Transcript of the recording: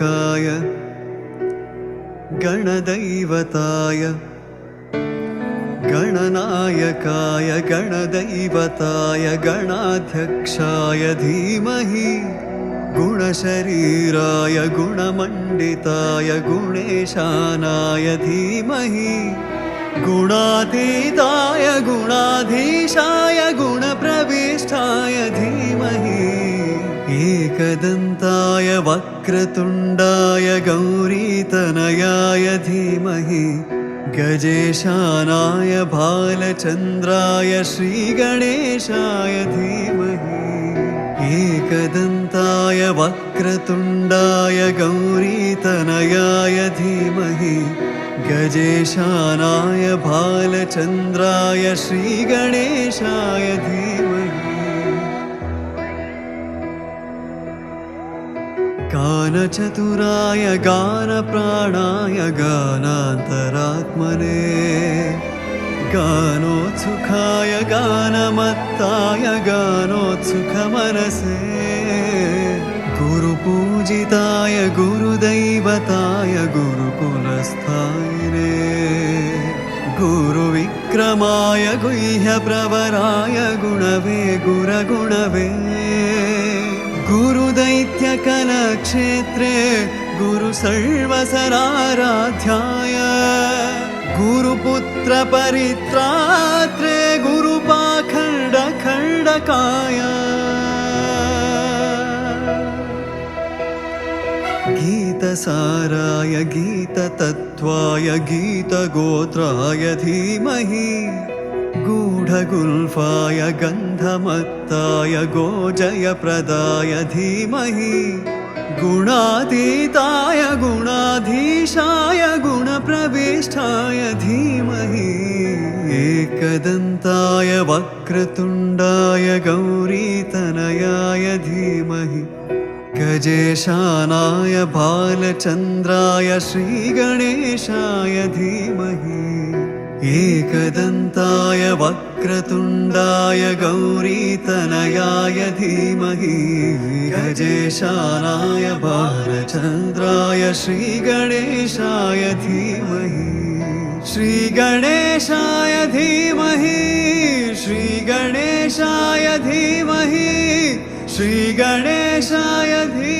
गणनायकाय गणदैवताय गणनायकाय गणदैवताय गणाध्यक्षाय धीमहि गुणशरीराय गुणमण्डिताय गुणेशानाय धीमहि गुणातीताय गुणाधीशाय गुणप्रविष्टाय धीमहि एकदन्ताय वक्रतुण्डाय गौरीतनयाय धीमहि गजेशानाय भालचन्द्राय श्रीगणेशाय धीमहि एकदन्ताय वक्रतुण्डाय गौरीतनयाय धीमहि गजेशानाय भालचन्द्राय श्रीगणेशाय धीमहि गानचतुराय गानप्राणाय गानान्तरात्मने गानोत्सुकाय गानमत्ताय गानोत्सुकमनसे गुरुपूजिताय गुरुदैवताय गुरुकुलस्थायिने गुरुविक्रमाय गुह्यप्रवराय गुणवे गुरगुणवे गुरुदैत्यकलक्षेत्रे गुरुसर्वसराराध्याय गुरुपुत्रपरित्रात्रे गुरुपाखण्डखण्डकाय गीतसाराय गीततत्त्वाय गीतगोत्राय धीमहि गूढगुल्फाय गन्धमत्ताय गोजयप्रदाय धीमहि गुणातीताय गुणाधीशाय गुणप्रविष्टाय धीमहि एकदन्ताय वक्रतुण्डाय गौरीतनयाय धीमहि गजेशानाय भालचन्द्राय श्रीगणेशाय धीमहि एकदन्ताय वक्रतुण्डाय गौरीतनयाय धीमहि गजेशानाय भालचन्द्राय श्रीगणेशाय धीमहि श्रीगणेशाय धीमहि श्रीगणेशाय धीमहि श्रीगणेशाय धीमहि।